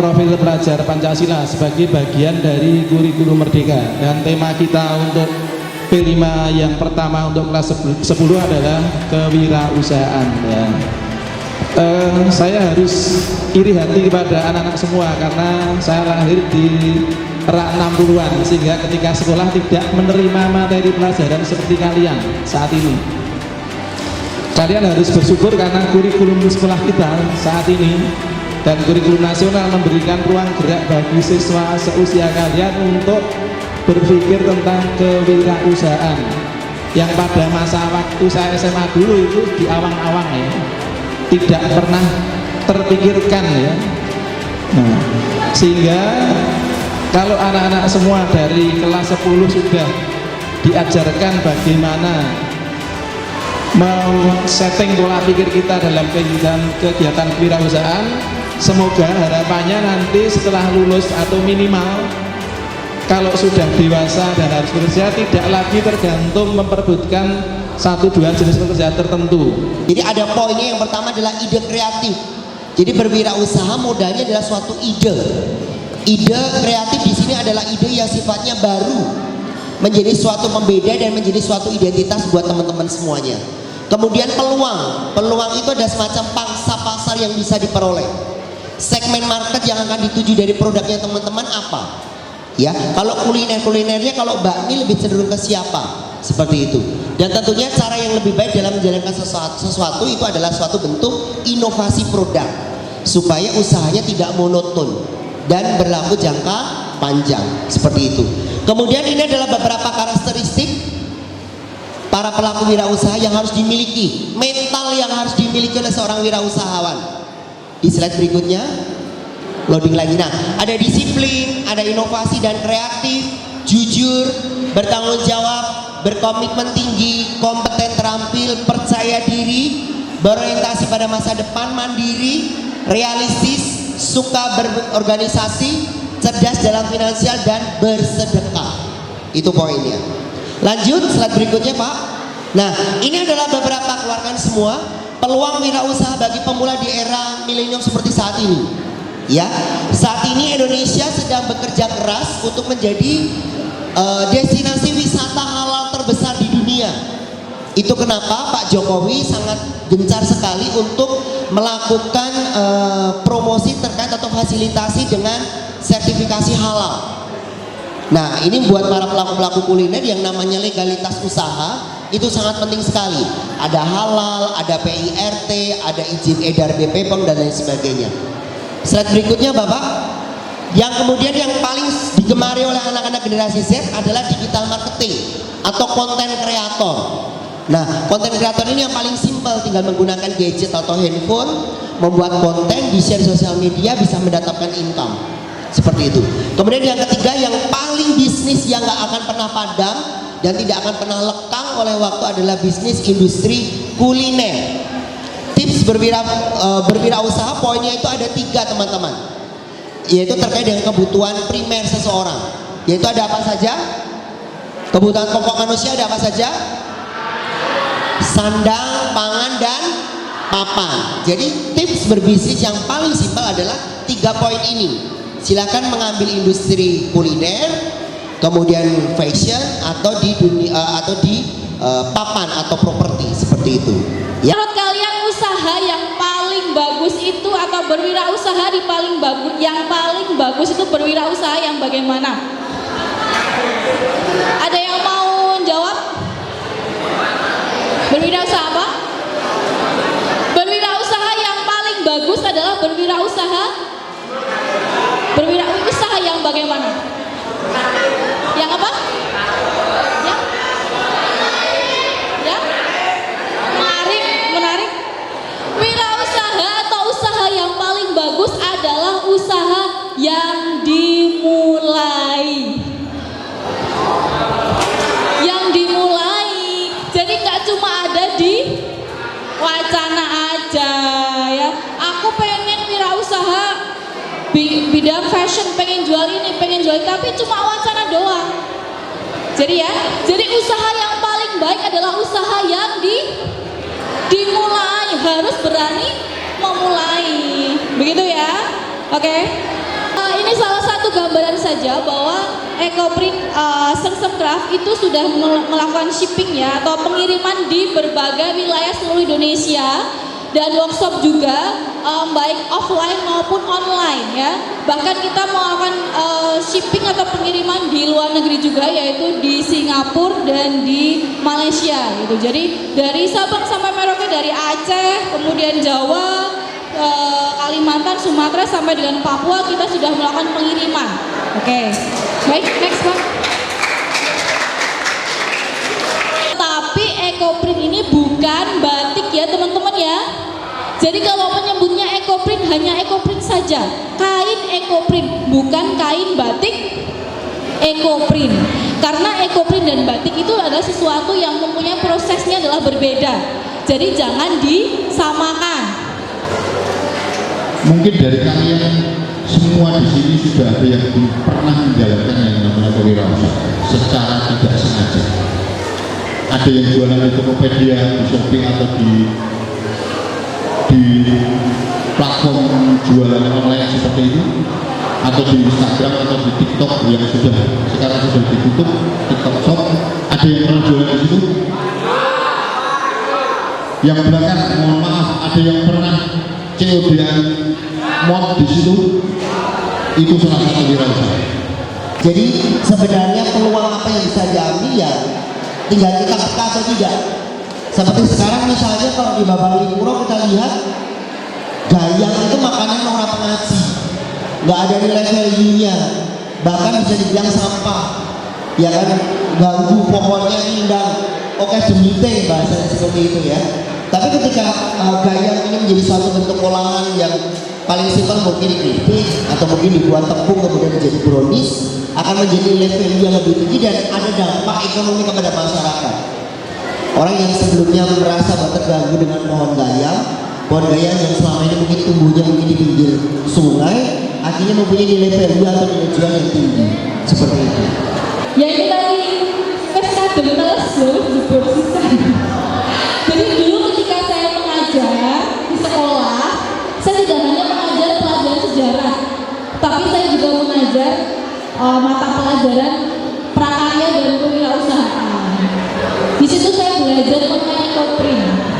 profil pelajar Pancasila sebagai bagian dari kurikulum Merdeka, dan tema kita untuk P5 yang pertama untuk kelas 10 adalah kewirausahaan ya. Saya harus iri hati kepada anak-anak semua karena saya lahir di era 60-an, sehingga ketika sekolah tidak menerima materi pelajaran seperti kalian saat ini. Kalian harus bersyukur karena kurikulum sekolah kita saat ini dan kurikulum nasional memberikan ruang gerak bagi siswa seusia kalian untuk berpikir tentang kewirausahaan yang pada masa waktu saya SMA dulu itu di awang-awang ya, tidak pernah terpikirkan ya. Nah, sehingga kalau anak-anak semua dari kelas 10 sudah diajarkan bagaimana mau setting pola pikir kita dalam kegiatan kewirausahaan, semoga harapannya nanti setelah lulus atau minimal kalau sudah dewasa dan harus bekerja tidak lagi tergantung memperebutkan satu dua jenis pekerjaan tertentu. Jadi ada poinnya, yang pertama adalah ide kreatif. Jadi berwirausaha modalnya adalah suatu ide. Ide kreatif di sini adalah ide yang sifatnya baru, menjadi suatu pembeda dan menjadi suatu identitas buat teman-teman semuanya. Kemudian peluang itu ada semacam pangsa pasar yang bisa diperoleh. Segmen market yang akan dituju dari produknya teman-teman apa? Ya, kalau kulinernya, kalau bakmi lebih cenderung ke siapa? Seperti itu. Dan tentunya cara yang lebih baik dalam menjalankan sesuatu itu adalah suatu bentuk inovasi produk supaya usahanya tidak monoton dan berlaku jangka panjang, seperti itu. Kemudian ini adalah beberapa karakteristik para pelaku wirausaha yang harus dimiliki, mental yang harus dimiliki oleh seorang wirausahawan. Di slide berikutnya, loading lagi. Nah, ada disiplin, ada inovasi dan kreatif, jujur, bertanggung jawab, berkomitmen tinggi, kompeten, terampil, percaya diri, berorientasi pada masa depan, mandiri, realistis, suka berorganisasi, cerdas dalam finansial, dan bersedekah. Itu poinnya. Lanjut slide berikutnya Pak. Nah, ini adalah beberapa, keluarkan semua peluang wirausaha bagi pemula di era milenium seperti saat ini. Ya, saat ini Indonesia sedang bekerja keras untuk menjadi destinasi wisata halal terbesar di dunia. Itu kenapa Pak Jokowi sangat gencar sekali untuk melakukan promosi terkait atau fasilitasi dengan sertifikasi halal. Nah, ini buat para pelaku-pelaku kuliner yang namanya legalitas usaha itu sangat penting sekali. Ada halal, ada PIRT, ada izin edar BPOM dan lain sebagainya. Slide berikutnya Bapak. Yang kemudian yang paling digemari oleh anak-anak generasi Z adalah digital marketing atau konten kreator. Nah, konten kreator ini yang paling simpel, tinggal menggunakan gadget atau handphone, membuat konten, di-share di sosial media, bisa mendatangkan income. Seperti itu. Kemudian yang ketiga, yang paling bisnis yang gak akan pernah padam dan tidak akan pernah lekang oleh waktu adalah bisnis industri kuliner. Tips berwirausaha poinnya itu ada 3 teman-teman, yaitu terkait dengan kebutuhan primer seseorang. Yaitu ada apa saja? Kebutuhan pokok manusia ada apa saja? Sandang, pangan, dan papan. Jadi tips berbisnis yang paling simpel adalah 3 poin ini. Silakan mengambil industri kuliner, kemudian fashion, atau di dunia atau di papan atau properti, seperti itu. Ya. Menurut kalian usaha yang paling bagus itu atau berwirausaha yang paling bagus itu berwirausaha yang bagaimana? Ada yang mau jawab? Berwirausaha apa? Berwirausaha yang paling bagus adalah berwirausaha yang bagaimana? Yang apa? Ya? Menarik. Wirausaha atau usaha yang paling bagus adalah usaha yang dimulai. Jadi gak cuma ada di wacana aja ya. Aku pengen wirausaha bidang fashion, pengen jual ini, pengen jual itu, tapi cuma wacana doang. Jadi usaha yang paling baik adalah usaha yang dimulai, harus berani memulai. Begitu ya. Oke. Ini salah satu gambaran saja bahwa Ekoprint Sengsem Craft itu sudah melakukan shipping ya atau pengiriman di berbagai wilayah seluruh Indonesia dan workshop juga baik offline maupun online ya. Bahkan kita melakukan shipping atau pengiriman di luar negeri juga yaitu di Singapura dan di Malaysia gitu. Jadi dari Sabang sampai Merauke, dari Aceh, kemudian Jawa, Kalimantan, Sumatera sampai dengan Papua kita sudah melakukan pengiriman. Oke. Baik, next Pak. Tapi Ekoprint ini bukan batik ya teman-teman ya. Jadi kalau menyebutnya Ekoprint hanya Ekoprint saja. Kain Ekoprint, bukan kain batik Ekoprint. Karena Ekoprint dan batik itu adalah sesuatu yang mempunyai prosesnya adalah berbeda. Jadi jangan disamakan. Mungkin dari kalian semua di sini sudah ada yang pernah menjalankan yang namanya kewirausahaan secara tidak sengaja. Ada yang jualan di Tokopedia, di Shopee atau di platform jualan online seperti itu, atau di Instagram atau di TikTok yang sekarang sudah ditutup, TikTok Shop. Ada yang pernah jualan di situ? Yang belakang, mohon maaf, ada yang pernah COD-an mod di situ? Itu salah satu wirausaha. Jadi sebenarnya peluang apa yang bisa diambil ya tinggal kita buka atau tidak. Seperti sekarang misalnya kalau di Babang Lingkuro kita lihat gayang itu makanan orang pengaji, nggak ada nilai value-nya, bahkan bisa dibilang sampah, ya kan, ganggu pohonnya indah, oke demite bahasanya seperti itu ya. Tapi ketika gayang ini menjadi satu bentuk olahan yang paling simpel mungkin keripik atau mungkin dibuat tepung kemudian menjadi brownies, akan menjadi nilai value yang lebih tinggi dan ada dampak ekonomi kepada masyarakat. Orang yang sebelumnya merasa terganggu dengan pohon gayang yang selama ini mungkin tumbuhnya mungkin di pinggir sungai, akhirnya mempunyai nilai value atau nilai jual yang tinggi seperti itu. Ya ini tadi pesta gemelas loh dibersihkan. Jadi dulu ketika saya mengajar di sekolah, saya tidak hanya mengajar pelajaran sejarah, tapi saya juga mengajar mata pelajaran prakarya dan kewirausahaan. Di situ saya belajar mengenai Ekoprint.